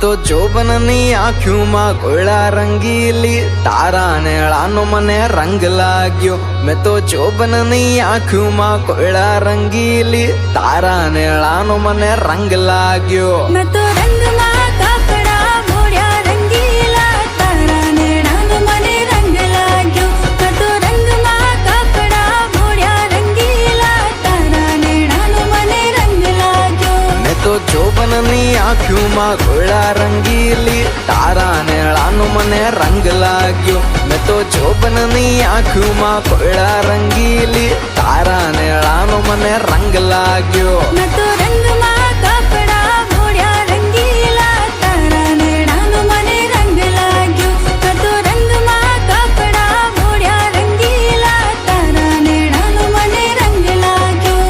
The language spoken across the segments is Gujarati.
તો જોબનની આંખોમાં કોયડા રંગીલી, તારા નેળાનો મને રંગ લાગ્યો. મેં તો જોબનની આંખોમાં કોયડા રંગીલી, તારા નેળાનો મને રંગ લાગ્યો. મેં તો રંગમાં કાપડા મોડ્યા રંગીલા, તારા નેણાનો મને રંગ લાગ્યો. મેં તો રંગમાં કાપડા મોડ્યા રંગીલા, તારા નેણાનો મને રંગ લાગ્યો. મેં તો જોબનની આંખોમાં કોયડા રંગીલી, તારા નેળાનો મને રંગ લાગ્યો. મેં તો જોબનની આંખોમાં કોયડા રંગીલી, તારા નેળાનો મને રંગ લાગ્યો. મેં તો રંગમાં કાપડા મોડ્યા રંગીલા, તારા નેણાનો મને રંગ લાગ્યો. મેં તો રંગમાં કાપડા મોડ્યા રંગીલા, તારા નેણાનો મને રંગ લાગ્યો.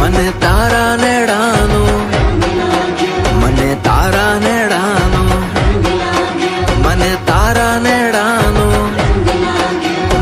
મને તારા નેડાનો, મને તારા નેડાનો, મને તારા નેડાનો,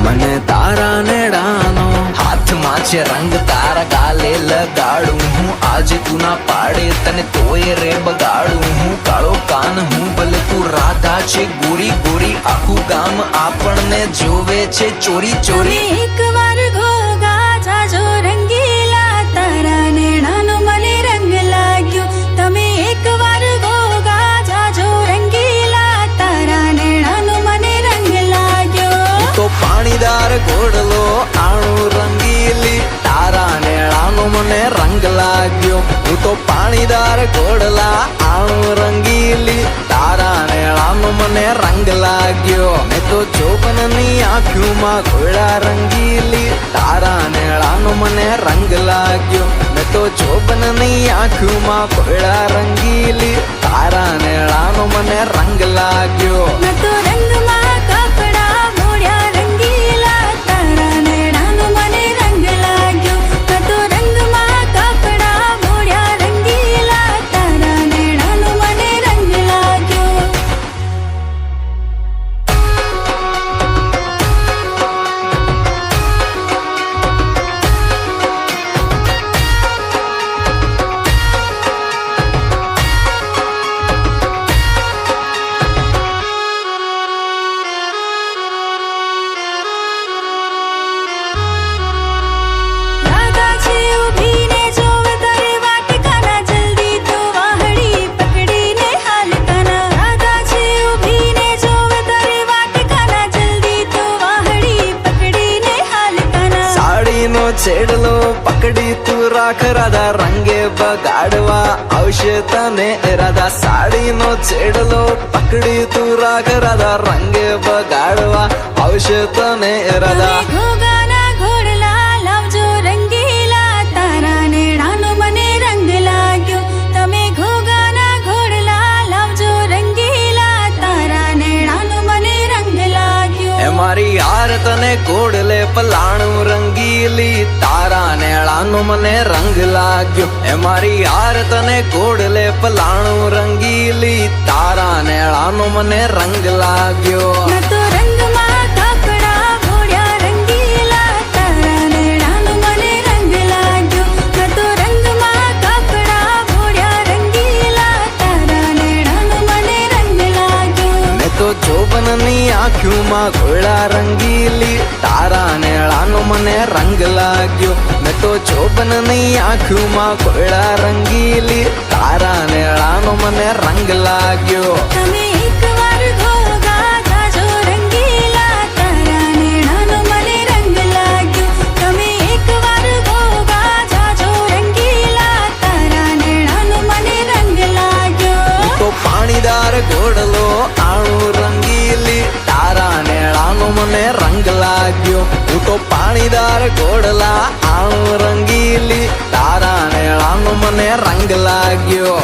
મને તારા નેડાનો. હાથમાં છે રંગ તારા ગાલે લગાડું હું, આજે તું ના પાડે તને તોય રે બગાડું હું. કાળો કાન હું ભલે તું રાધા છે ગોરી ગોરી, આખું ગામ આપણને જોવે છે ચોરી ચોરી. તમે એકવાર ઘોઘા જાજો રંગીલા, તારા નેણાનો મને રંગ લાગ્યો. તમે એકવાર ઘોઘા જાજો રંગીલા, તારા નેણાનો મને રંગ લાગ્યો. તો પાણીદાર ઘોડલો આણું રંગીલી, તારા નેણાનો મને રંગ લાગ્યો. હું તો પાણીદાર ઘોડલા આણું રંગીલી, તારા નેણાનો મને રંગ લાગ્યો. મેં તો જોબનની આંખોમાં કોયડા રંગીલી, તારા નેણાનો મને રંગ લાગ્યો. મેં તો જોબનની આંખોમાં કોયડા રંગીલી, તારા નેણાનો મને રંગ લાગ્યો. મેં તો રંગમાં કાપડા મોડ્યા રંગીલા, તારા નેણાનો મને રંગ લાગ્યો. મેં તો રંગમાં કાપડા મોડ્યા રંગીલા, તારા નેણાનો મને રંગ લાગ્યો. રાધા છે ઊભીને જોવે તારે વાટકાના, જલ્દી તો વાહડી પકડીને હાલકાના. રાધા છે ઊભીને જોવે તારે વાટકાના, જલ્દી તો વાહડી પકડીને હાલકાના. સાડીનો છેડલો પકડી તું રાખ રાધા, રંગે બગાડવા આવશે તને રાધા. સાડીનો છેડલો પકડી તું રાખ રાધા, રંગે બગાડવા આવશે તને રાધા. તમે ઘોઘાના ઘોડલા લાવજો રંગીલા, તારા નેણાનો મને રંગ લાગ્યો. તમે ઘોઘાના ઘોડલા લાવજો રંગીલા, તારા નેણાનો મને રંગ લાગ્યો. એ મારી યાર તને કોડલે પલાણું રંગીલી, તારા નેળાનો મને રંગ લાગ્યો. એ મારી યાર તને કોડલે પલાણું રંગીલી, તારા નેળાનો મને રંગ લાગ્યો. મેં તો રંગમાં કાપડા મોડ્યા રંગીલા, તારા નેણાનો મને રંગ લાગ્યો. મેં તો રંગમાં કાપડા મોડ્યા રંગીલા, તારા નેણાનો મને રંગ લાગ્યો. મેં તો જોબનની આંખોમાં કોયડા રંગીલી, તારા નેળાનો મને રંગ લાગ્યો. મેં તો જોબનની આંખોમાં કોયડા રંગીલી, તારા નેળાનો મને રંગ લાગ્યો. તમે એકવાર ઘોઘા જાજો રંગીલા, તારા નેણાનો મને રંગ લાગ્યો. તમે એકવાર ઘોઘા જાજો રંગીલા, તારા નેણાનો મને રંગ લાગ્યો. તો પાણીદાર ઘોડલો આણું રંગીલી, તારા નેળાનો મને રંગ લાગ્યો. હું તો પાણીદાર ઘોડલા આણું રંગીલી, તારા નેળાનો મને રંગ લાગ્યો.